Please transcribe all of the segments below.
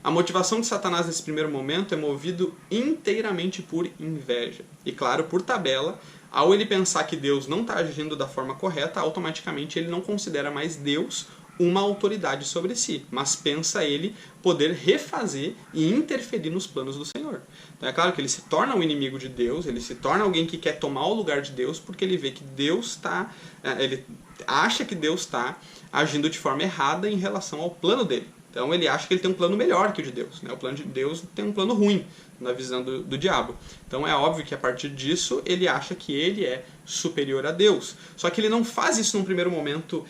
A motivação de Satanás nesse primeiro momento é movido inteiramente por inveja. E claro, por tabela, ao ele pensar que Deus não está agindo da forma correta, automaticamente ele não considera mais Deus uma autoridade sobre si, mas pensa ele poder refazer e interferir nos planos do Senhor. Então é claro que ele se torna um inimigo de Deus, ele se torna alguém que quer tomar o lugar de Deus, porque ele vê que Deus está, ele acha que Deus está agindo de forma errada em relação ao plano dele. Então ele acha que ele tem um plano melhor que o de Deus. Né? O plano de Deus tem um plano ruim na visão do diabo. Então é óbvio que a partir disso ele acha que ele é superior a Deus. Só que ele não faz isso num primeiro momento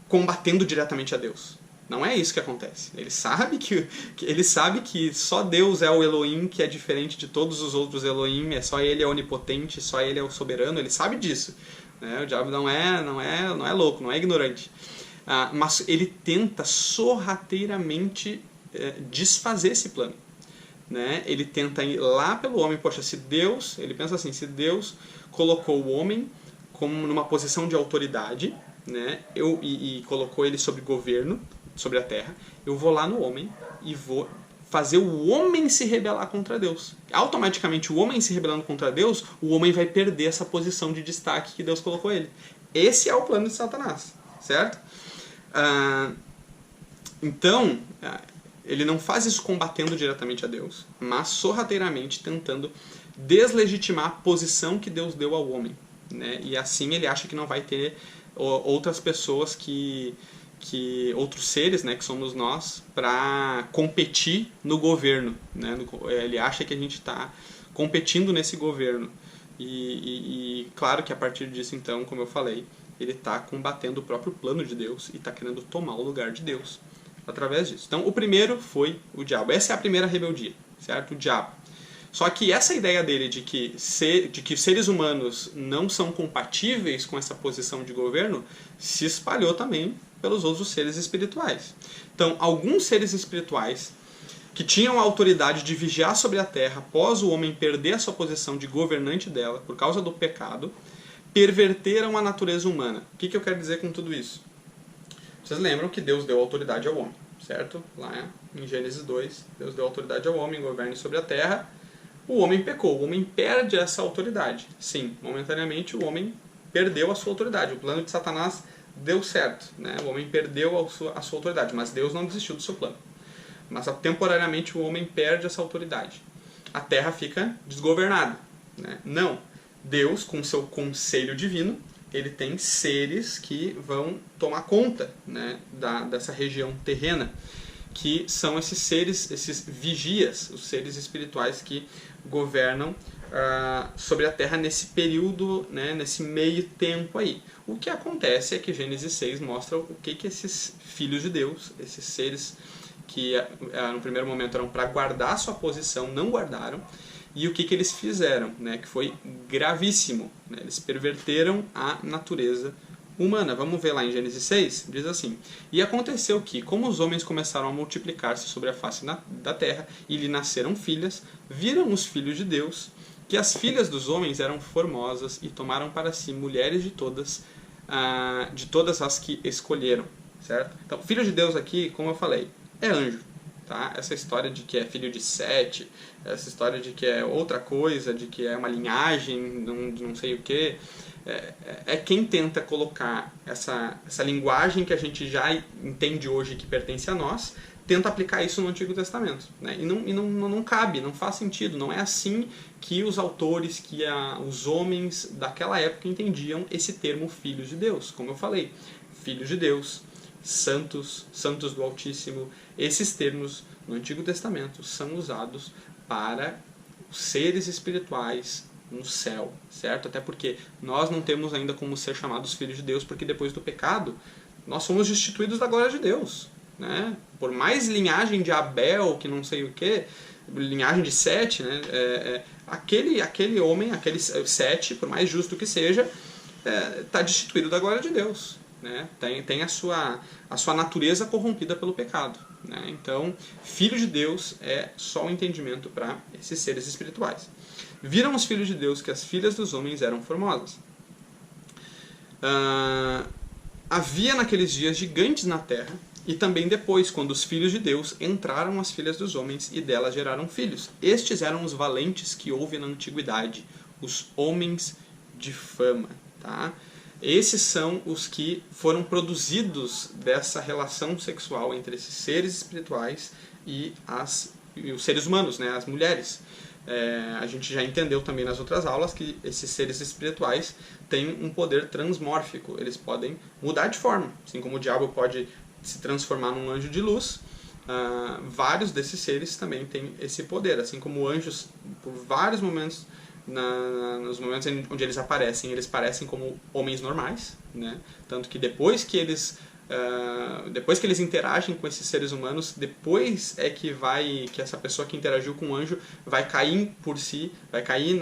combatendo diretamente a Deus. Não é isso que acontece. Ele sabe que só Deus é o Elohim, que é diferente de todos os outros Elohim, só ele é onipotente, só ele é o soberano, ele sabe disso. Né? O diabo não é louco, não é ignorante. Mas ele tenta sorrateiramente desfazer esse plano. Né? Ele tenta ir lá pelo homem. Poxa, ele pensa assim, se Deus colocou o homem como numa posição de autoridade, né? e colocou ele sob governo, sobre a terra, eu vou lá no homem e vou fazer o homem se rebelar contra Deus. Automaticamente, o homem se rebelando contra Deus, o homem vai perder essa posição de destaque que Deus colocou ele. Esse é o plano de Satanás, certo? Então, ele não faz isso combatendo diretamente a Deus, mas sorrateiramente tentando deslegitimar a posição que Deus deu ao homem. Né? E assim ele acha que não vai ter outras pessoas outros seres, né, que somos nós, para competir no governo. Né? Ele acha que a gente está competindo nesse governo. E claro que a partir disso, então, como eu falei, ele está combatendo o próprio plano de Deus e está querendo tomar o lugar de Deus através disso. Então, o primeiro foi o diabo. Essa é a primeira rebeldia, certo? O diabo. Só que essa ideia dele de que seres humanos não são compatíveis com essa posição de governo se espalhou também pelos outros seres espirituais. Então, alguns seres espirituais que tinham a autoridade de vigiar sobre a terra após o homem perder a sua posição de governante dela por causa do pecado, perverteram a natureza humana. O que eu quero dizer com tudo isso? Vocês lembram que Deus deu autoridade ao homem, certo? Lá em Gênesis 2, Deus deu autoridade ao homem, governe sobre a terra. O homem pecou, o homem perde essa autoridade. Sim, momentaneamente o homem perdeu a sua autoridade. O plano de Satanás deu certo, né? O homem perdeu a sua autoridade, mas Deus não desistiu do seu plano. Mas temporariamente o homem perde essa autoridade. A terra fica desgovernada. Né? Não. Deus, com seu conselho divino, ele tem seres que vão tomar conta, né, dessa região terrena, que são esses seres, esses vigias, os seres espirituais que governam sobre a terra nesse período, né, nesse meio tempo aí. O que acontece é que Gênesis 6 mostra o que esses filhos de Deus, esses seres que no primeiro momento eram para guardar sua posição, não guardaram, e o que eles fizeram, né, que foi gravíssimo. Né, eles perverteram a natureza humana. Vamos ver lá em Gênesis 6, diz assim: E aconteceu que, como os homens começaram a multiplicar-se sobre a face da terra, e lhe nasceram filhas, viram os filhos de Deus que as filhas dos homens eram formosas, e tomaram para si mulheres de todas as que escolheram. Certo? Então, filho de Deus aqui, como eu falei, é anjo. Tá? Essa história de que é filho de Sete, essa história de que é outra coisa, de que é uma linhagem, não sei o que, é quem tenta colocar essa linguagem que a gente já entende hoje que pertence a nós, tenta aplicar isso no Antigo Testamento. Né? E não cabe, não faz sentido, não é assim que os autores, que os homens daquela época entendiam esse termo filhos de Deus. Como eu falei, filhos de Deus, santos, santos do Altíssimo, esses termos no Antigo Testamento são usados para os seres espirituais no céu, certo? Até porque nós não temos ainda como ser chamados filhos de Deus, porque depois do pecado nós somos destituídos da glória de Deus. Né? Por mais linhagem de Abel, que não sei o que, linhagem de Sete, né? Aquele homem, aquele Sete, por mais justo que seja, está destituído da glória de Deus. Né? Tem a sua natureza corrompida pelo pecado. Né? Então, filho de Deus é só um entendimento para esses seres espirituais. Viram os filhos de Deus que as filhas dos homens eram formosas. Havia naqueles dias gigantes na terra, e também depois, quando os filhos de Deus entraram as filhas dos homens e delas geraram filhos. Estes eram os valentes que houve na antiguidade, os homens de fama. Tá? Esses são os que foram produzidos dessa relação sexual entre esses seres espirituais e os seres humanos, né, as mulheres. A gente já entendeu também nas outras aulas que esses seres espirituais têm um poder transmórfico. Eles podem mudar de forma, assim como o diabo pode se transformar num anjo de luz. Vários desses seres também têm esse poder, assim como anjos, por vários momentos, nos momentos onde eles parecem como homens normais, né? Tanto que depois que eles interagem com esses seres humanos, depois é que essa pessoa que interagiu com o anjo vai cair por si, vai cair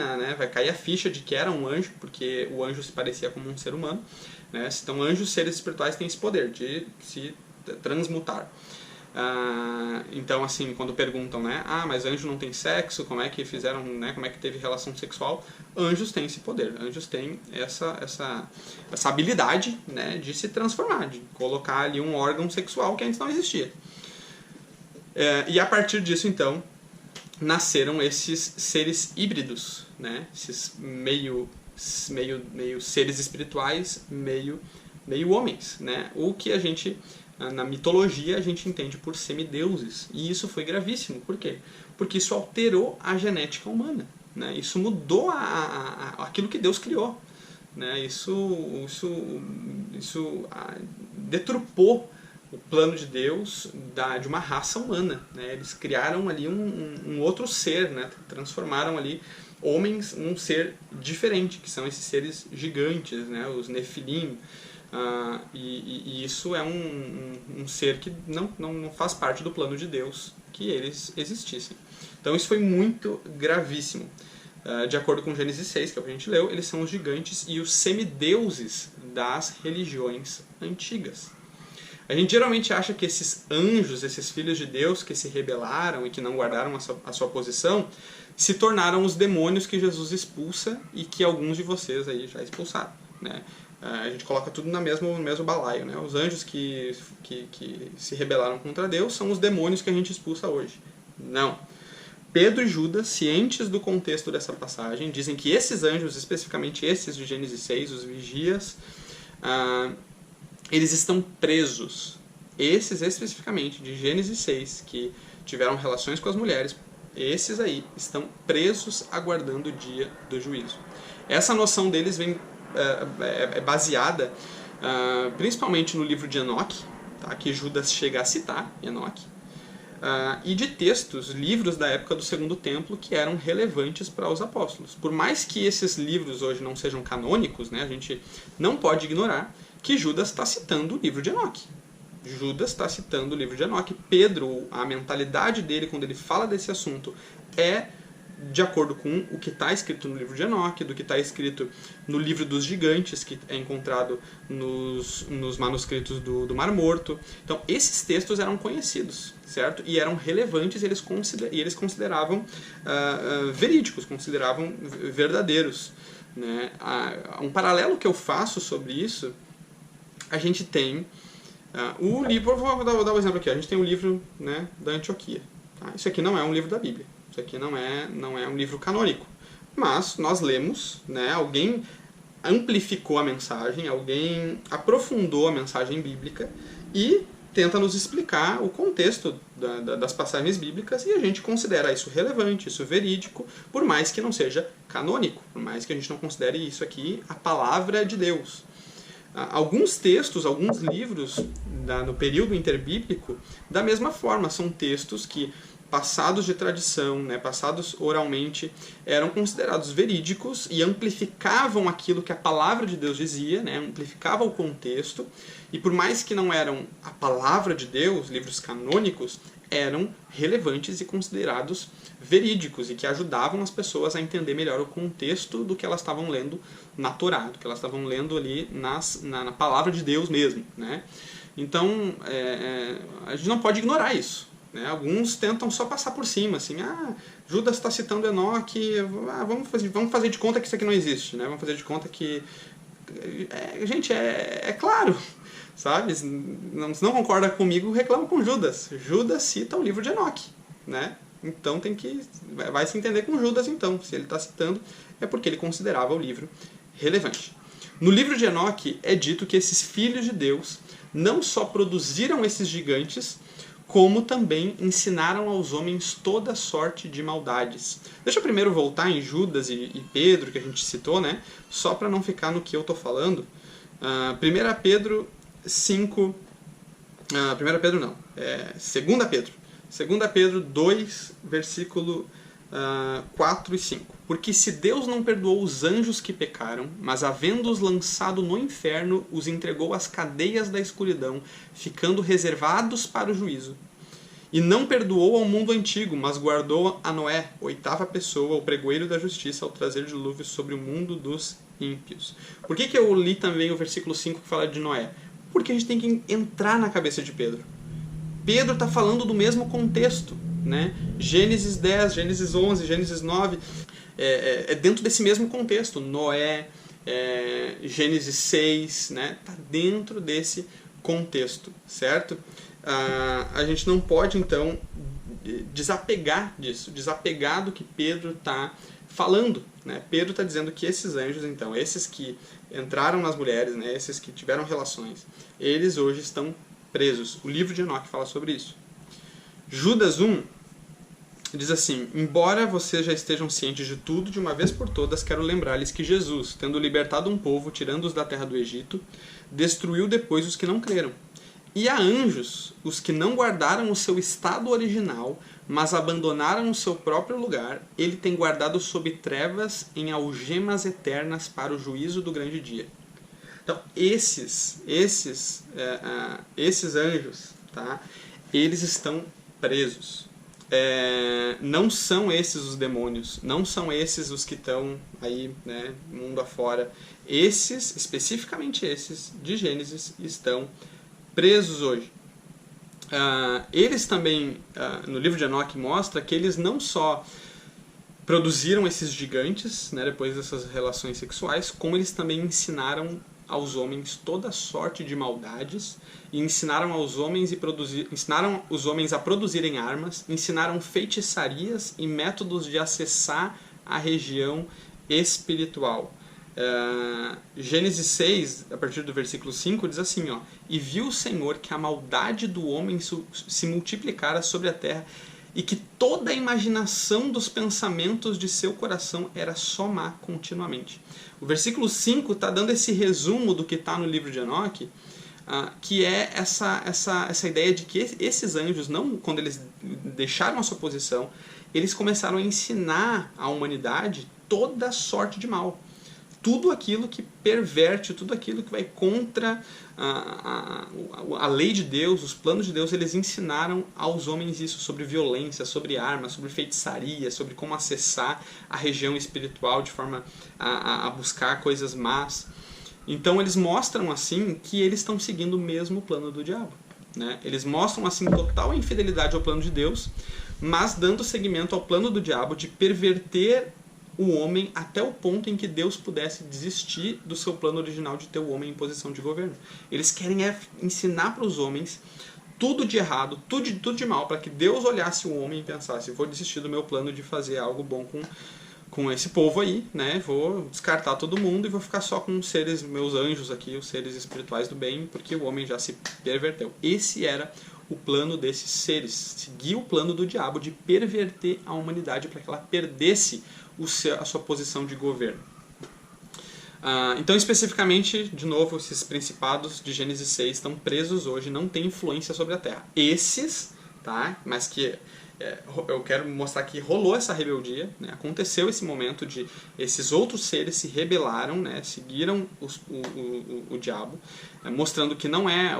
a ficha de que era um anjo, porque o anjo se parecia como um ser humano, né? Então anjos, seres espirituais, têm esse poder de se transmutar. Então, assim, quando perguntam, né, mas anjo não tem sexo, como é que fizeram, né, como é que teve relação sexual? Anjos têm esse poder, anjos têm essa habilidade, né, de se transformar, de colocar ali um órgão sexual que antes não existia. E a partir disso, então, nasceram esses seres híbridos, né, esses meio seres espirituais, meio homens, né, o que a gente... Na mitologia a gente entende por semideuses, e isso foi gravíssimo. Por quê? Porque isso alterou a genética humana, né? Isso mudou aquilo que Deus criou, né? Isso deturpou o plano de Deus de uma raça humana, né? Eles criaram ali um outro ser, né? Transformaram ali homens num ser diferente, que são esses seres gigantes, né? Os Nefilim. E isso é um ser que não faz parte do plano de Deus que eles existissem. Então isso foi muito gravíssimo. De acordo com Gênesis 6, que é o que a gente leu, eles são os gigantes e os semideuses das religiões antigas. A gente geralmente acha que esses anjos, esses filhos de Deus que se rebelaram e que não guardaram a sua posição, se tornaram os demônios que Jesus expulsa e que alguns de vocês aí já expulsaram, né? A gente coloca tudo no mesmo balaio, né? Os anjos que se rebelaram contra Deus são os demônios que a gente expulsa hoje. Não. Pedro e Judas, cientes do contexto dessa passagem, dizem que esses anjos, especificamente esses de Gênesis 6, os vigias, eles estão presos. Esses especificamente de Gênesis 6, que tiveram relações com as mulheres, esses aí estão presos aguardando o dia do juízo. Essa noção deles é baseada principalmente no livro de Enoque, tá, que Judas chega a citar, Enoque, e de livros da época do Segundo Templo que eram relevantes para os apóstolos. Por mais que esses livros hoje não sejam canônicos, né, a gente não pode ignorar que Judas está citando o livro de Enoque. Judas está citando o livro de Enoque. Pedro, a mentalidade dele quando ele fala desse assunto é de acordo com o que está escrito no livro de Enoque, do que está escrito no livro dos gigantes, que é encontrado nos manuscritos do Mar Morto. Então, esses textos eram conhecidos, certo? E eram relevantes, e eles consideravam verídicos, consideravam verdadeiros, né? Um paralelo que eu faço sobre isso, a gente tem o livro, vou dar um exemplo aqui, a gente tem o livro, né, da Antioquia. Tá? Isso aqui não é um livro da Bíblia. Isso aqui não é um livro canônico. Mas nós lemos, né, alguém amplificou a mensagem, alguém aprofundou a mensagem bíblica e tenta nos explicar o contexto das passagens bíblicas, e a gente considera isso relevante, isso verídico, por mais que não seja canônico, por mais que a gente não considere isso aqui a palavra de Deus. Alguns textos, alguns livros no período interbíblico, da mesma forma, são textos que, passados de tradição, né, passados oralmente, eram considerados verídicos e amplificavam aquilo que a palavra de Deus dizia, né, amplificava o contexto, e por mais que não eram a palavra de Deus, livros canônicos, eram relevantes e considerados verídicos e que ajudavam as pessoas a entender melhor o contexto do que elas estavam lendo na Torá, do que elas estavam lendo ali na palavra de Deus mesmo, né? Então, a gente não pode ignorar isso. Né? Alguns tentam só passar por cima, assim, Judas está citando Enoque, vamos fazer de conta que isso aqui não existe, né? Vamos fazer de conta que... gente, é claro, sabe? Se não concorda comigo, reclama com Judas. Judas cita o livro de Enoque, né? Então vai se entender com Judas então. Se ele está citando, é porque ele considerava o livro relevante. No livro de Enoque é dito que esses filhos de Deus não só produziram esses gigantes, como também ensinaram aos homens toda sorte de maldades. Deixa eu primeiro voltar em Judas e Pedro, que a gente citou, né? Só para não ficar no que eu estou falando. 1 Pedro 5... 1 Pedro não. 2 Pedro. 2 Pedro 2, versículo 4 e 5. Porque se Deus não perdoou os anjos que pecaram, mas havendo-os lançado no inferno, os entregou às cadeias da escuridão, ficando reservados para o juízo. E não perdoou ao mundo antigo, mas guardou a Noé, 8ª pessoa, o pregoeiro da justiça, ao trazer dilúvio sobre o mundo dos ímpios. Por que eu li também o versículo 5 que fala de Noé? Porque a gente tem que entrar na cabeça de Pedro. Pedro está falando do mesmo contexto, né? Gênesis 10, Gênesis 11, Gênesis 9, é dentro desse mesmo contexto. Noé, Gênesis 6, né? Tá dentro desse contexto, certo? A gente não pode, então, desapegar disso, desapegar do que Pedro está falando, né? Pedro está dizendo que esses anjos, então, esses que entraram nas mulheres, né? Esses que tiveram relações, eles hoje estão presos. O livro de Enoque fala sobre isso. Judas 1 diz assim: embora vocês já estejam cientes de tudo, de uma vez por todas quero lembrar-lhes que Jesus, tendo libertado um povo, tirando-os da terra do Egito, destruiu depois os que não creram. E a anjos, os que não guardaram o seu estado original, mas abandonaram o seu próprio lugar, ele tem guardado sob trevas em algemas eternas para o juízo do grande dia. Então, esses anjos, tá? Eles estão presos. Não são esses os demônios, não são esses os que estão aí, né, mundo afora. Esses, especificamente esses, de Gênesis, estão presos hoje. Eles também, no livro de Enoque, mostra que eles não só produziram esses gigantes, né, depois dessas relações sexuais, como eles também ensinaram aos homens toda sorte de maldades, e ensinaram os homens a produzirem armas, ensinaram feitiçarias e métodos de acessar a região espiritual. Gênesis 6, a partir do versículo 5, diz assim, ó: e viu o Senhor que a maldade do homem se multiplicara sobre a terra, e que toda a imaginação dos pensamentos de seu coração era só má continuamente. O versículo 5 está dando esse resumo do que está no livro de Enoque, que é essa ideia de que esses anjos, não, quando eles deixaram a sua posição, eles começaram a ensinar à humanidade toda sorte de mal. Tudo aquilo que perverte, tudo aquilo que vai contra a lei de Deus, os planos de Deus, eles ensinaram aos homens isso, sobre violência, sobre armas, sobre feitiçaria, sobre como acessar a região espiritual de forma a buscar coisas más. Então eles mostram assim que eles estão seguindo o mesmo plano do diabo, né? Eles mostram assim total infidelidade ao plano de Deus, mas dando seguimento ao plano do diabo de perverter o homem até o ponto em que Deus pudesse desistir do seu plano original de ter o homem em posição de governo. Eles querem ensinar para os homens tudo de errado, tudo de mal, para que Deus olhasse o homem e pensasse: vou desistir do meu plano de fazer algo bom com esse povo aí, né? Vou descartar todo mundo e vou ficar só com os seres, meus anjos aqui, os seres espirituais do bem, porque o homem já se perverteu. Esse era o plano desses seres, seguir o plano do diabo de perverter a humanidade para que ela perdesse a sua posição de governo. Então, especificamente, de novo, esses principados de Gênesis 6 estão presos hoje, não têm influência sobre a Terra. Esses, tá? Mas que eu quero mostrar que rolou essa rebeldia, né? Aconteceu esse momento de esses outros seres se rebelaram, né? Seguiram o diabo, mostrando que não é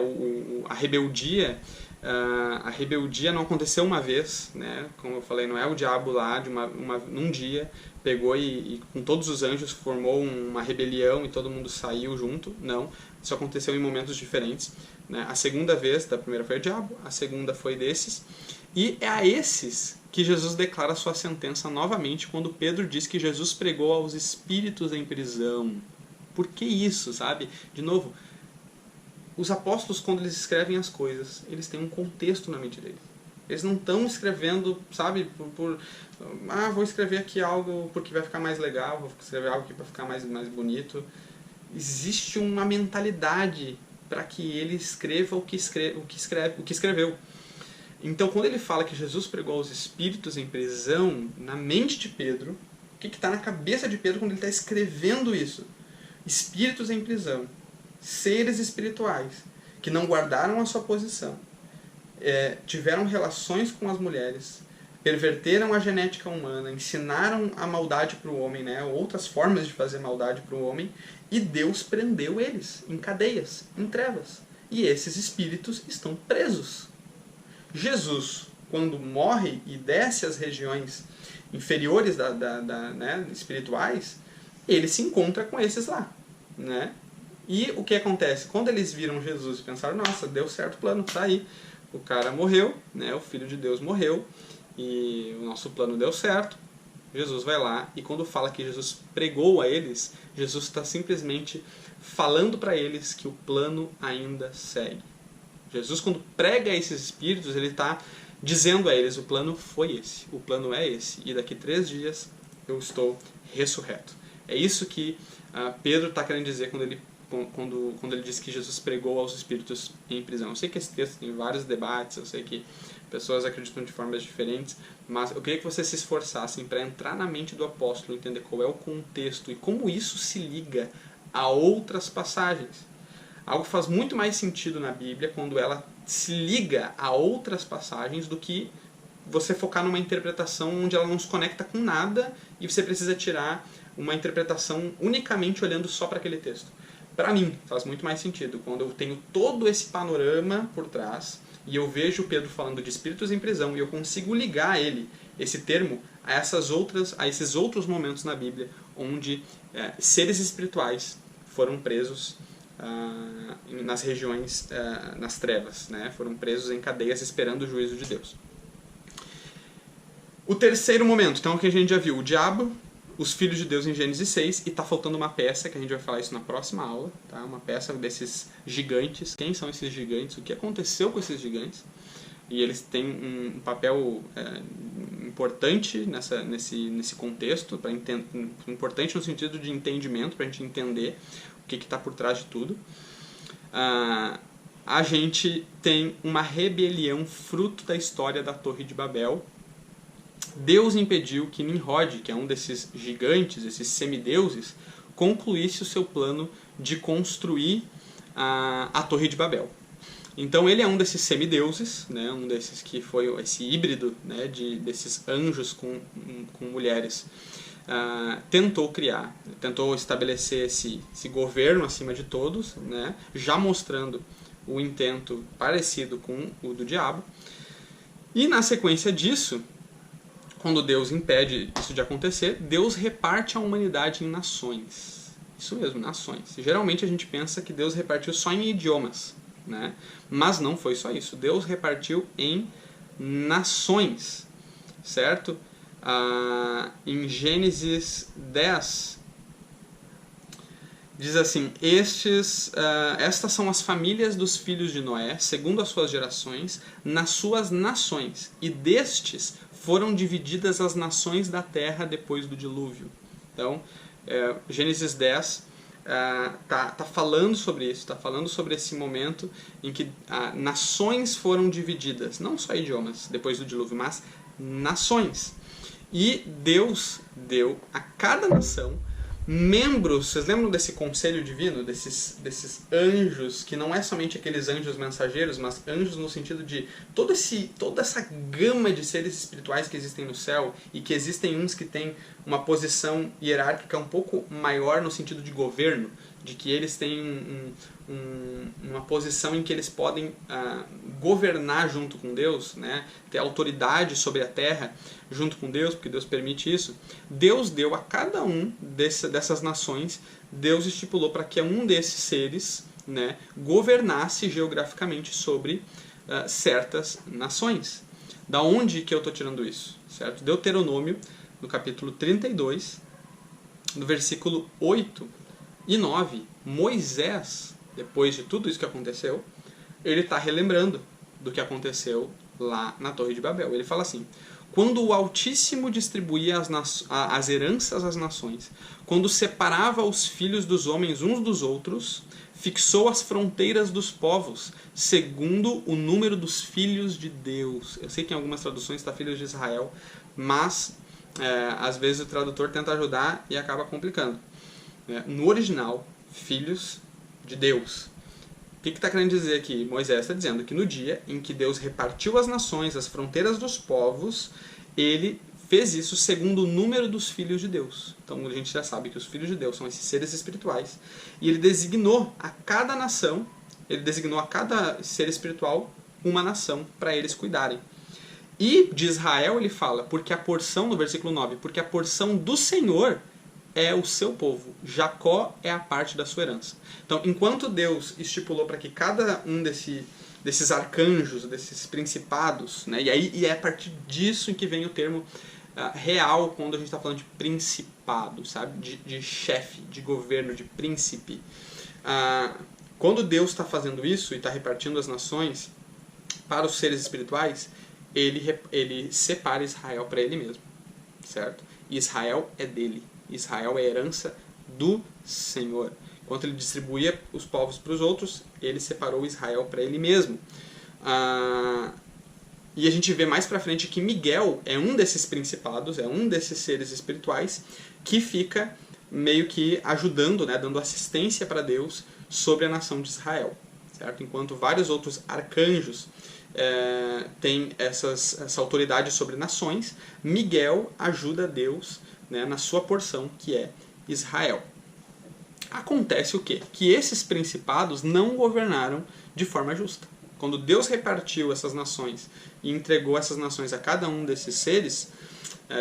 a rebeldia. A rebeldia não aconteceu uma vez, né? Como eu falei, não é o diabo lá num dia pegou e com todos os anjos formou uma rebelião e todo mundo saiu junto. Não, isso aconteceu em momentos diferentes, né? A segunda vez, da primeira foi o diabo, a segunda foi desses, e é a esses que Jesus declara sua sentença novamente quando Pedro diz que Jesus pregou aos espíritos em prisão. Por que isso, sabe? De novo, os apóstolos, quando eles escrevem as coisas, eles têm um contexto na mente deles. Eles não estão escrevendo, sabe, vou escrever aqui algo porque vai ficar mais legal, vou escrever algo aqui para ficar mais bonito. Existe uma mentalidade para que ele escreva o que escreveu. Então, quando ele fala que Jesus pregou aos espíritos em prisão, na mente de Pedro, o que está na cabeça de Pedro quando ele está escrevendo isso? Espíritos em prisão, seres espirituais, que não guardaram a sua posição, tiveram relações com as mulheres, perverteram a genética humana, ensinaram a maldade para o homem, né, outras formas de fazer maldade para o homem, e Deus prendeu eles em cadeias, em trevas. E esses espíritos estão presos. Jesus, quando morre e desce às regiões inferiores né, espirituais, ele se encontra com esses lá. Né? E o que acontece? Quando eles viram Jesus e pensaram, nossa, deu certo o plano, tá aí. O cara morreu, né, o Filho de Deus morreu, e o nosso plano deu certo. Jesus vai lá, e quando fala que Jesus pregou a eles, Jesus está simplesmente falando para eles que o plano ainda segue. Jesus, quando prega a esses espíritos, ele está dizendo a eles, o plano foi esse, o plano é esse, e daqui 3 dias eu estou ressurreto. É isso que Pedro está querendo dizer quando ele diz que Jesus pregou aos espíritos em prisão. Eu sei que esse texto tem vários debates, eu sei que pessoas acreditam de formas diferentes, mas eu queria que vocês se esforçassem para entrar na mente do apóstolo, entender qual é o contexto e como isso se liga a outras passagens. Algo faz muito mais sentido na Bíblia quando ela se liga a outras passagens do que você focar numa interpretação onde ela não se conecta com nada e você precisa tirar uma interpretação unicamente olhando só para aquele texto. Para mim, faz muito mais sentido quando eu tenho todo esse panorama por trás e eu vejo Pedro falando de espíritos em prisão e eu consigo ligar esse termo, a esses outros momentos na Bíblia onde seres espirituais foram presos nas regiões, nas trevas, né? Foram presos em cadeias esperando o juízo de Deus. O terceiro momento, então, que a gente já viu, o diabo, os filhos de Deus em Gênesis 6, e está faltando uma peça, que a gente vai falar isso na próxima aula, tá? Uma peça desses gigantes. Quem são esses gigantes? O que aconteceu com esses gigantes? E eles têm um papel importante nesse contexto, importante no sentido de entendimento, para a gente entender o que está por trás de tudo. A gente tem uma rebelião fruto da história da Torre de Babel. Deus impediu que Nimrod, que é um desses gigantes, esses semideuses, concluísse o seu plano de construir a Torre de Babel. Então ele é um desses semideuses, né, um desses que foi esse híbrido, né, desses anjos com mulheres. Tentou estabelecer esse governo acima de todos, né, já mostrando o intento parecido com o do diabo. E na sequência disso, quando Deus impede isso de acontecer, Deus reparte a humanidade em nações. Isso mesmo, nações. Geralmente a gente pensa que Deus repartiu só em idiomas, né? Mas não foi só isso. Deus repartiu em nações, certo? Em Gênesis 10, diz assim, estas são as famílias dos filhos de Noé, segundo as suas gerações, nas suas nações, e destes foram divididas as nações da terra depois do dilúvio. Então, Gênesis 10 tá falando sobre isso, está falando sobre esse momento em que nações foram divididas, não só idiomas depois do dilúvio, mas nações. E Deus deu a cada nação membros. Vocês lembram desse conselho divino, desses anjos, que não é somente aqueles anjos mensageiros, mas anjos no sentido de toda essa gama de seres espirituais que existem no céu, e que existem uns que têm uma posição hierárquica um pouco maior no sentido de governo, de que eles têm uma posição em que eles podem governar junto com Deus, né? Ter autoridade sobre a terra junto com Deus, porque Deus permite isso. Deus deu a cada um dessas nações, Deus estipulou para que um desses seres, né, governasse geograficamente sobre certas nações. Da onde que eu estou tirando isso? Certo? Deuteronômio, no capítulo 32, no versículo 8 e 9, Moisés depois de tudo isso que aconteceu, ele está relembrando do que aconteceu lá na Torre de Babel. Ele fala assim: quando o Altíssimo distribuía as heranças às nações, quando separava os filhos dos homens uns dos outros, fixou as fronteiras dos povos, segundo o número dos filhos de Deus. Eu sei que em algumas traduções está filhos de Israel, mas às vezes o tradutor tenta ajudar e acaba complicando. No original, filhos de Deus. O que está querendo dizer aqui? Moisés está dizendo que no dia em que Deus repartiu as nações, as fronteiras dos povos, ele fez isso segundo o número dos filhos de Deus. Então a gente já sabe que os filhos de Deus são esses seres espirituais. E ele designou a cada nação, ele designou a cada ser espiritual uma nação para eles cuidarem. E de Israel ele fala, porque a porção, no versículo 9, porque a porção do Senhor é o seu povo. Jacó é a parte da sua herança. Então, enquanto Deus estipulou para que cada um desses arcanjos, desses principados, né, e é a partir disso que vem o termo real quando a gente está falando de principado, sabe? De chefe, de governo, de príncipe. Quando Deus está fazendo isso e está repartindo as nações para os seres espirituais, ele separa Israel para ele mesmo, certo? E Israel é dele. Israel é a herança do Senhor. Enquanto ele distribuía os povos para os outros, ele separou Israel para ele mesmo. E a gente vê mais para frente que Miguel é um desses principados, é um desses seres espirituais que fica meio que ajudando, né, dando assistência para Deus sobre a nação de Israel, certo? Enquanto vários outros arcanjos têm essa autoridade sobre nações, Miguel ajuda Deus, né, na sua porção, que é Israel. Acontece o quê? Que esses principados não governaram de forma justa. Quando Deus repartiu essas nações e entregou essas nações a cada um desses seres,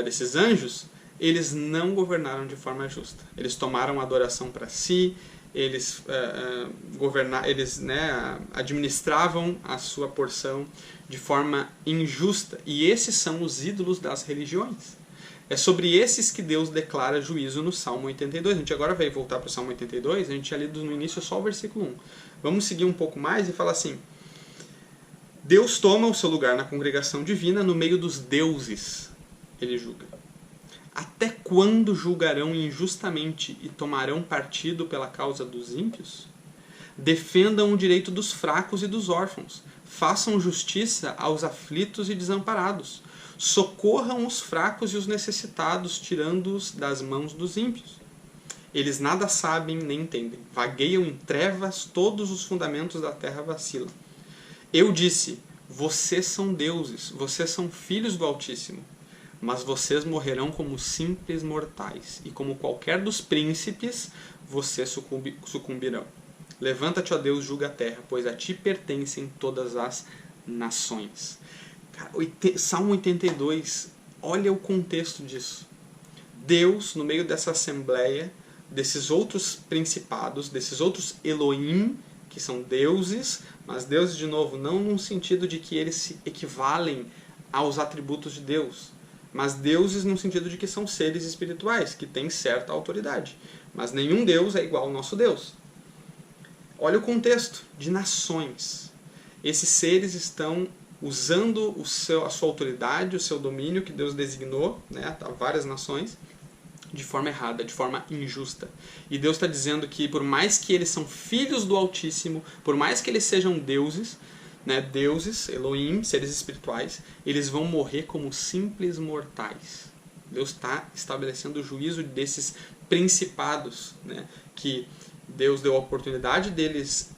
desses anjos, eles não governaram de forma justa. Eles tomaram a adoração para si, eles administravam a sua porção de forma injusta. E esses são os ídolos das religiões. É sobre esses que Deus declara juízo no Salmo 82. A gente agora vai voltar para o Salmo 82, a gente tinha lido no início só o versículo 1. Vamos seguir um pouco mais e falar assim: Deus toma o seu lugar na congregação divina, no meio dos deuses ele julga. Até quando julgarão injustamente e tomarão partido pela causa dos ímpios? Defendam o direito dos fracos e dos órfãos. Façam justiça aos aflitos e desamparados. Socorram os fracos e os necessitados, tirando-os das mãos dos ímpios. Eles nada sabem nem entendem. Vagueiam em trevas, todos os fundamentos da terra vacilam. Eu disse, vocês são deuses, vocês são filhos do Altíssimo. Mas vocês morrerão como simples mortais, e como qualquer dos príncipes, vocês sucumbirão. Levanta-te, ó Deus, julga a terra, pois a ti pertencem todas as nações. Cara, Salmo 82, olha o contexto disso. Deus, no meio dessa assembleia, desses outros principados, desses outros Elohim, que são deuses, mas deuses, de novo, não num sentido de que eles se equivalem aos atributos de Deus, mas deuses no sentido de que são seres espirituais, que têm certa autoridade. Mas nenhum Deus é igual ao nosso Deus. Olha o contexto de nações. Esses seres estão usando a sua autoridade, o seu domínio que Deus designou, né, a várias nações, de forma errada, de forma injusta. E Deus está dizendo que por mais que eles são filhos do Altíssimo, por mais que eles sejam deuses, né, deuses, Elohim, seres espirituais, eles vão morrer como simples mortais. Deus está estabelecendo o juízo desses principados, né, que Deus deu a oportunidade deles,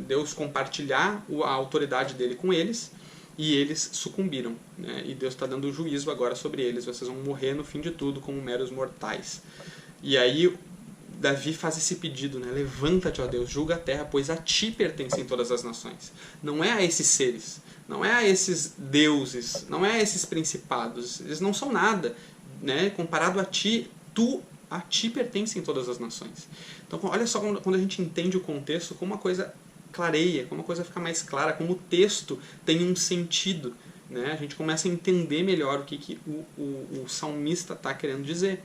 Deus compartilhar a autoridade dele com eles, e eles sucumbiram, né? E Deus está dando juízo agora sobre eles. Vocês vão morrer no fim de tudo como meros mortais. E aí Davi faz esse pedido, né? Levanta-te, ó Deus, julga a terra, pois a ti pertencem todas as nações. Não é a esses seres, não é a esses deuses, não é a esses principados. Eles não são nada, né? Comparado a ti, a ti pertencem todas as nações. Então olha só quando a gente entende o contexto, como uma coisa clareia, como a coisa fica mais clara, como o texto tem um sentido, né? A gente começa a entender melhor o que o salmista está querendo dizer.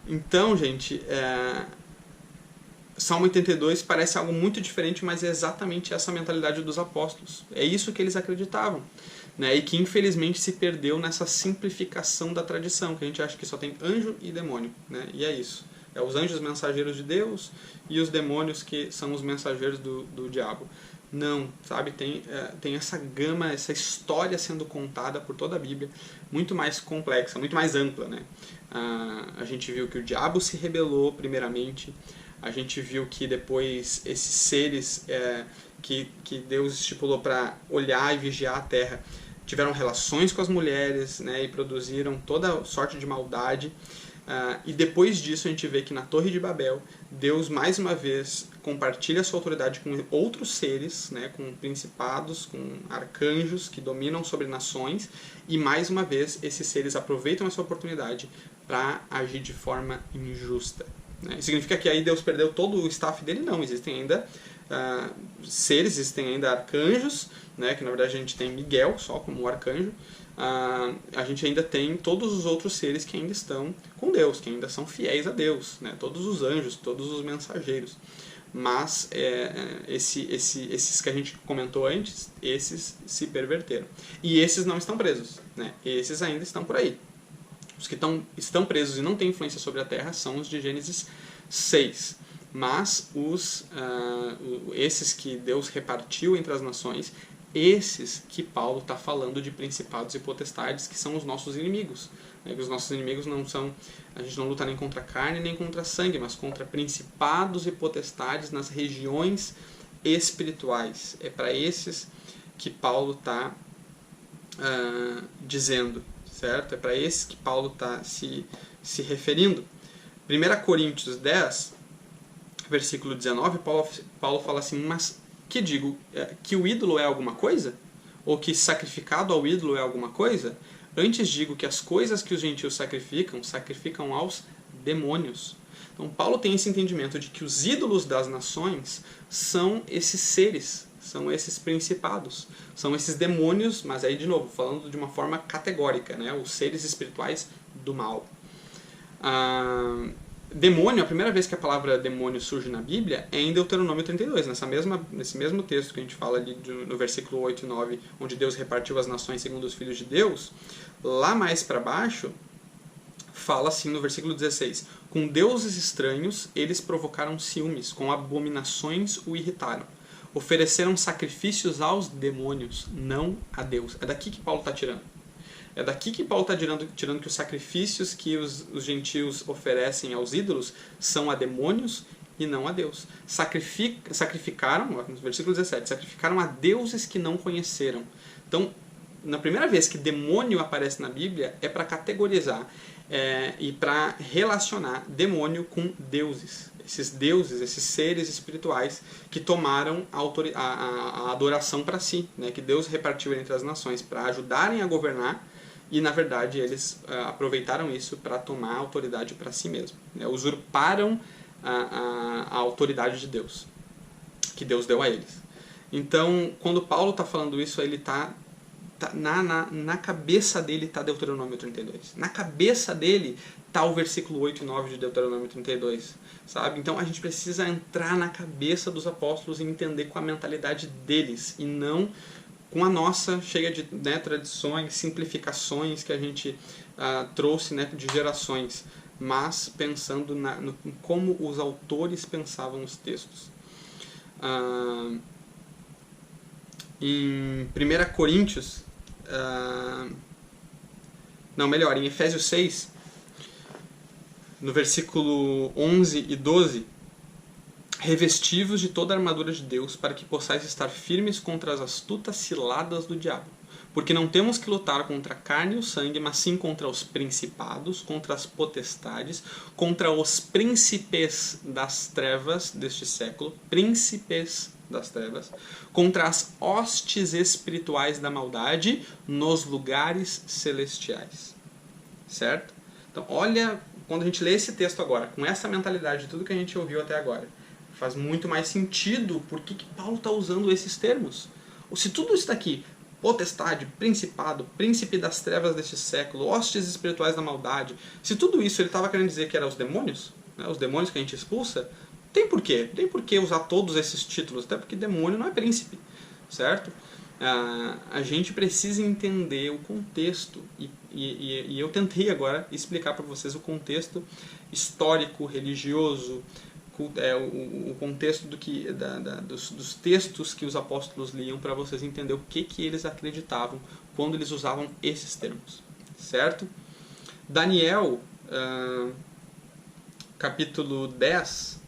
Então, gente, Salmo 82 parece algo muito diferente, mas é exatamente essa mentalidade dos apóstolos. É isso que eles acreditavam, né? E que infelizmente se perdeu nessa simplificação da tradição, que a gente acha que só tem anjo e demônio, né? E é isso. É os anjos mensageiros de Deus e os demônios que são os mensageiros do diabo. Não, sabe? Tem essa gama, essa história sendo contada por toda a Bíblia, muito mais complexa, muito mais ampla, né? A gente viu que o diabo se rebelou primeiramente. A gente viu que depois esses seres que Deus estipulou para olhar e vigiar a terra tiveram relações com as mulheres, né, e produziram toda sorte de maldade. E depois disso a gente vê que na Torre de Babel, Deus mais uma vez compartilha sua autoridade com outros seres, né, com principados, com arcanjos que dominam sobre nações, e mais uma vez esses seres aproveitam essa oportunidade para agir de forma injusta. Isso significa que aí Deus perdeu todo o staff dele? Não, existem ainda seres, existem ainda arcanjos, né, que na verdade a gente tem Miguel só como arcanjo. A gente ainda tem todos os outros seres que ainda estão com Deus, que ainda são fiéis a Deus, né, todos os anjos, todos os mensageiros. Mas esses que a gente comentou antes, esses se perverteram. E esses não estão presos, né, esses ainda estão por aí. Os que estão presos e não têm influência sobre a terra são os de Gênesis 6. Mas esses que Deus repartiu entre as nações, esses que Paulo está falando de principados e potestades, que são os nossos inimigos. Os nossos inimigos não são... A gente não luta nem contra carne nem contra sangue, mas contra principados e potestades nas regiões espirituais. É para esses que Paulo está dizendo. Certo? É para esse que Paulo está se referindo. 1 Coríntios 10, versículo 19, Paulo fala assim: mas que digo? Que o ídolo é alguma coisa? Ou que sacrificado ao ídolo é alguma coisa? Antes digo que as coisas que os gentios sacrificam aos demônios. Então Paulo tem esse entendimento de que os ídolos das nações são esses seres, são esses principados, são esses demônios, mas aí de novo, falando de uma forma categórica, né? Os seres espirituais do mal. Demônio, a primeira vez que a palavra demônio surge na Bíblia é em Deuteronômio 32, nesse mesmo texto que a gente fala ali no versículo 8 e 9, onde Deus repartiu as nações segundo os filhos de Deus. Lá mais para baixo, fala assim no versículo 16: com deuses estranhos eles provocaram ciúmes, com abominações o irritaram. Ofereceram sacrifícios aos demônios, não a Deus. É daqui que Paulo está tirando. É daqui que Paulo está tirando que os sacrifícios que os gentios oferecem aos ídolos são a demônios e não a Deus. Sacrificaram, no versículo 17, sacrificaram a deuses que não conheceram. Então, na primeira vez que demônio aparece na Bíblia, é para categorizar e para relacionar demônio com deuses. Esses deuses, esses seres espirituais que tomaram a adoração para si, né, que Deus repartiu entre as nações para ajudarem a governar, e na verdade eles aproveitaram isso para tomar a autoridade para si mesmo, né, usurparam a autoridade de Deus, que Deus deu a eles. Então, quando Paulo está falando isso, ele está na cabeça dele está Deuteronômio 32. Na cabeça dele está o versículo 8 e 9 de Deuteronômio 32. Sabe? Então a gente precisa entrar na cabeça dos apóstolos e entender com a mentalidade deles e não com a nossa, cheia de tradições, simplificações que a gente trouxe de gerações, mas pensando no como os autores pensavam os textos. Em 1 Coríntios, em Efésios 6, no versículo 11 e 12, revestivos de toda a armadura de Deus, para que possais estar firmes contra as astutas ciladas do diabo. Porque não temos que lutar contra a carne e o sangue, mas sim contra os principados, contra as potestades, contra os príncipes das trevas deste século, príncipes das trevas, contra as hostes espirituais da maldade nos lugares celestiais. Certo? Então, olha, quando a gente lê esse texto agora, com essa mentalidade de tudo que a gente ouviu até agora, faz muito mais sentido por que Paulo está usando esses termos. Se tudo isso daqui, potestade, principado, príncipe das trevas deste século, hostes espirituais da maldade, se tudo isso ele estava querendo dizer que eram os demônios, né, os demônios que a gente expulsa, tem porquê. Não tem porquê usar todos esses títulos, até porque demônio não é príncipe, certo? A gente precisa entender o contexto e eu tentei agora explicar para vocês o contexto histórico, religioso, o contexto dos textos que os apóstolos liam, para vocês entenderem o que eles acreditavam quando eles usavam esses termos, certo? Daniel, capítulo 10,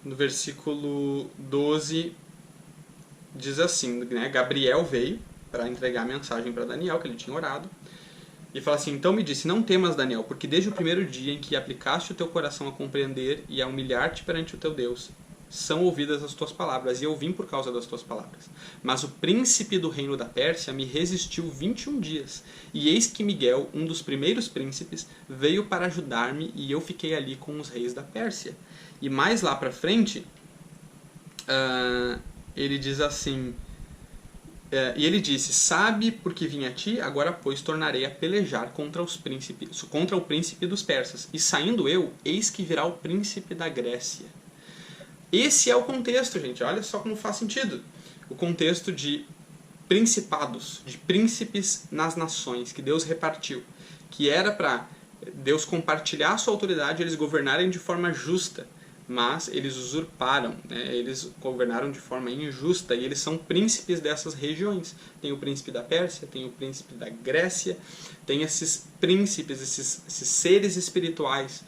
no versículo 12, diz assim, né? Gabriel veio para entregar a mensagem para Daniel, que ele tinha orado, e fala assim: então me disse, não temas, Daniel, porque desde o primeiro dia em que aplicaste o teu coração a compreender e a humilhar-te perante o teu Deus, são ouvidas as tuas palavras, e eu vim por causa das tuas palavras. Mas o príncipe do reino da Pérsia me resistiu 21 dias, e eis que Miguel, um dos primeiros príncipes, veio para ajudar-me, e eu fiquei ali com os reis da Pérsia. E mais lá para frente, ele diz assim, e ele disse: sabe por que vim a ti? Agora, pois, tornarei a pelejar contra o príncipe dos persas. E saindo eu, eis que virá o príncipe da Grécia. Esse é o contexto, gente. Olha só como faz sentido. O contexto de principados, de príncipes nas nações, que Deus repartiu. Que era para Deus compartilhar a sua autoridade e eles governarem de forma justa. Mas eles usurparam, né? Eles governaram de forma injusta e eles são príncipes dessas regiões. Tem o príncipe da Pérsia, tem o príncipe da Grécia, tem esses príncipes, esses seres espirituais,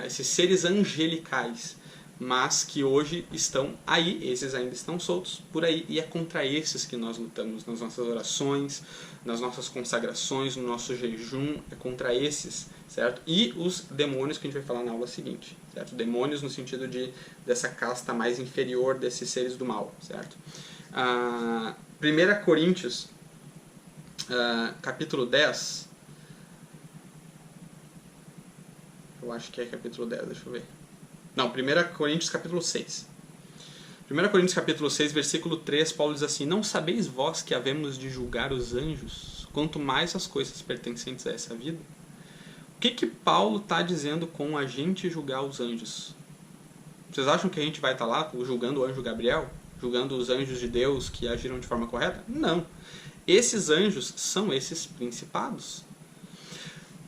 esses seres angelicais, mas que hoje estão aí, esses ainda estão soltos por aí, e é contra esses que nós lutamos nas nossas orações, nas nossas consagrações, no nosso jejum, é contra esses, certo? E os demônios que a gente vai falar na aula seguinte, certo? Demônios no sentido dessa casta mais inferior desses seres do mal, certo? 1 Coríntios, capítulo 10, eu acho que é capítulo 10, deixa eu ver. Não, 1 Coríntios capítulo 6. 1 Coríntios capítulo 6, versículo 3, Paulo diz assim: não sabeis vós que havemos de julgar os anjos, quanto mais as coisas pertencentes a essa vida? O que Paulo está dizendo com a gente julgar os anjos? Vocês acham que a gente vai estar lá julgando o anjo Gabriel? Julgando os anjos de Deus que agiram de forma correta? Não. Esses anjos são esses principados.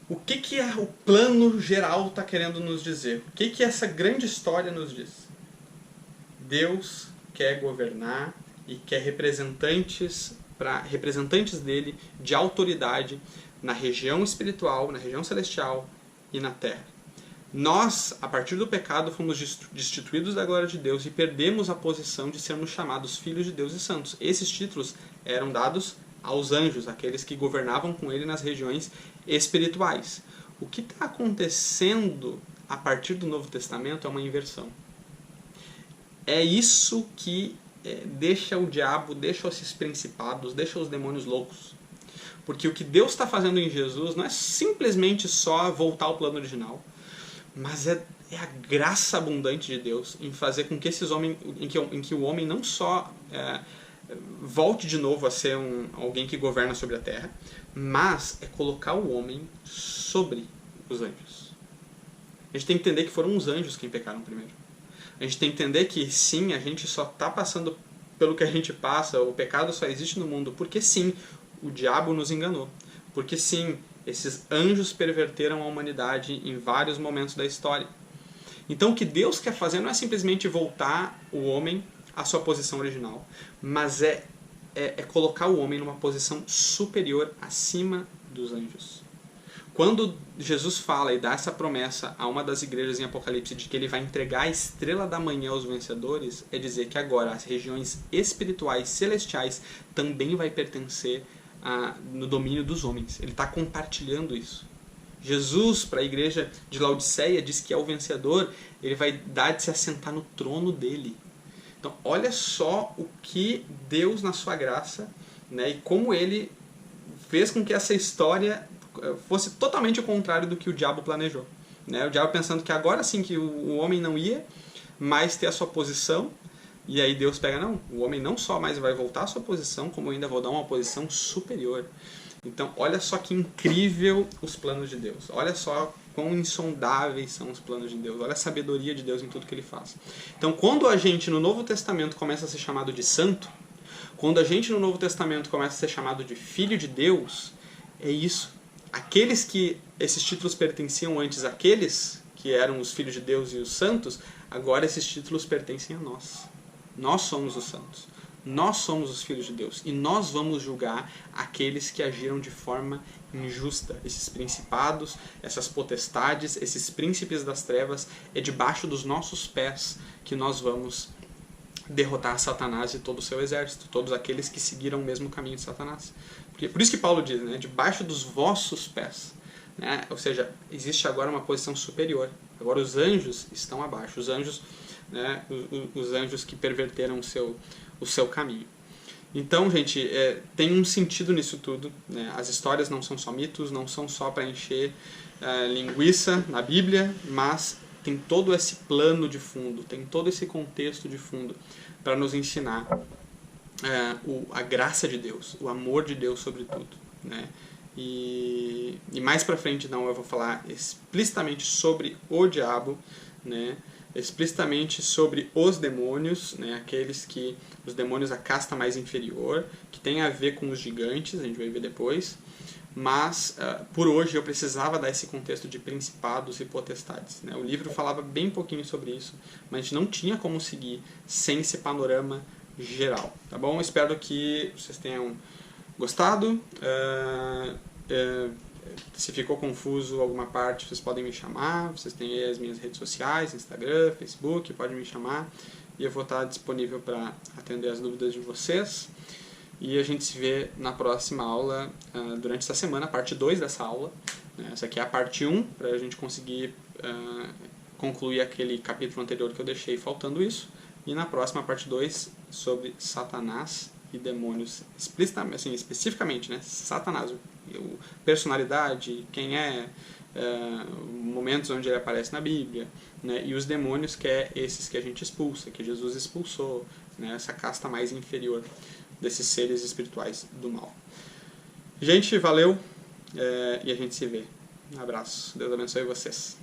O que o plano geral está querendo nos dizer? O que essa grande história nos diz? Deus quer governar e quer representantes dele de autoridade na região espiritual, na região celestial e na terra. Nós, a partir do pecado, fomos destituídos da glória de Deus e perdemos a posição de sermos chamados filhos de Deus e santos. Esses títulos eram dados aos anjos, aqueles que governavam com ele nas regiões espirituais. O que está acontecendo a partir do Novo Testamento é uma inversão. É isso que deixa o diabo, deixa esses principados, deixa os demônios loucos. Porque o que Deus está fazendo em Jesus não é simplesmente só voltar ao plano original, mas é a graça abundante de Deus em fazer com que esses homens, em que o homem não só volte de novo a ser alguém que governa sobre a terra, mas é colocar o homem sobre os anjos. A gente tem que entender que foram os anjos quem pecaram primeiro. A gente tem que entender que sim, a gente só está passando pelo que a gente passa, o pecado só existe no mundo porque sim, o diabo nos enganou. Porque sim, esses anjos perverteram a humanidade em vários momentos da história. Então o que Deus quer fazer não é simplesmente voltar o homem à sua posição original, mas é colocar o homem numa posição superior acima dos anjos. Quando Jesus fala e dá essa promessa a uma das igrejas em Apocalipse de que ele vai entregar a estrela da manhã aos vencedores, é dizer que agora as regiões espirituais celestiais também vai pertencer no domínio dos homens. Ele está compartilhando isso. Jesus, para a igreja de Laodiceia, diz que ao vencedor ele vai dar de se assentar no trono dele. Então, olha só o que Deus, na sua graça, né, e como ele fez com que essa história fosse totalmente o contrário do que o diabo planejou. Né? O diabo pensando que agora sim que o homem não ia mais ter a sua posição, e aí Deus pega, não, o homem não só mais vai voltar à sua posição, como eu ainda vou dar uma posição superior. Então, olha só que incrível os planos de Deus. Olha só quão insondáveis são os planos de Deus. Olha a sabedoria de Deus em tudo que Ele faz. Então, quando a gente no Novo Testamento começa a ser chamado de santo, quando a gente no Novo Testamento começa a ser chamado de filho de Deus, é isso. Aqueles que esses títulos pertenciam antes àqueles que eram os filhos de Deus e os santos, agora esses títulos pertencem a nós. Nós somos os santos. Nós somos os filhos de Deus. E nós vamos julgar aqueles que agiram de forma injusta. Esses principados, essas potestades, esses príncipes das trevas, é debaixo dos nossos pés que nós vamos derrotar Satanás e todo o seu exército. Todos aqueles que seguiram o mesmo caminho de Satanás. Por isso que Paulo diz, né? Debaixo dos vossos pés. Né? Ou seja, existe agora uma posição superior. Agora os anjos estão abaixo. Os anjos, né? Os anjos que perverteram o seu caminho. Então, gente, tem um sentido nisso tudo. Né? As histórias não são só mitos, não são só para encher linguiça na Bíblia, mas tem todo esse plano de fundo, tem todo esse contexto de fundo para nos ensinar a graça de Deus, o amor de Deus sobre tudo. Né? E mais pra frente não, eu vou falar explicitamente sobre o diabo, né? Explicitamente sobre os demônios, né? Os demônios, a casta mais inferior, que tem a ver com os gigantes, a gente vai ver depois, mas por hoje eu precisava dar esse contexto de principados e potestades. Né? O livro falava bem pouquinho sobre isso, mas a gente não tinha como seguir sem esse panorama geral. Tá bom? Espero que vocês tenham gostado. Se ficou confuso alguma parte, vocês podem me chamar. Vocês têm aí as minhas redes sociais, Instagram, Facebook, podem me chamar. E eu vou estar disponível para atender as dúvidas de vocês. E a gente se vê na próxima aula, durante essa semana, a parte 2 dessa aula. Essa aqui é a parte 1, para a gente conseguir concluir aquele capítulo anterior que eu deixei faltando isso. E na próxima, parte 2, sobre Satanás e demônios, especificamente, né? Satanás, personalidade, quem momentos onde ele aparece na Bíblia, né? E os demônios, que é esses que a gente expulsa, que Jesus expulsou, né? Essa casta mais inferior desses seres espirituais do mal. Gente, valeu, e a gente se vê. Um abraço. Deus abençoe vocês.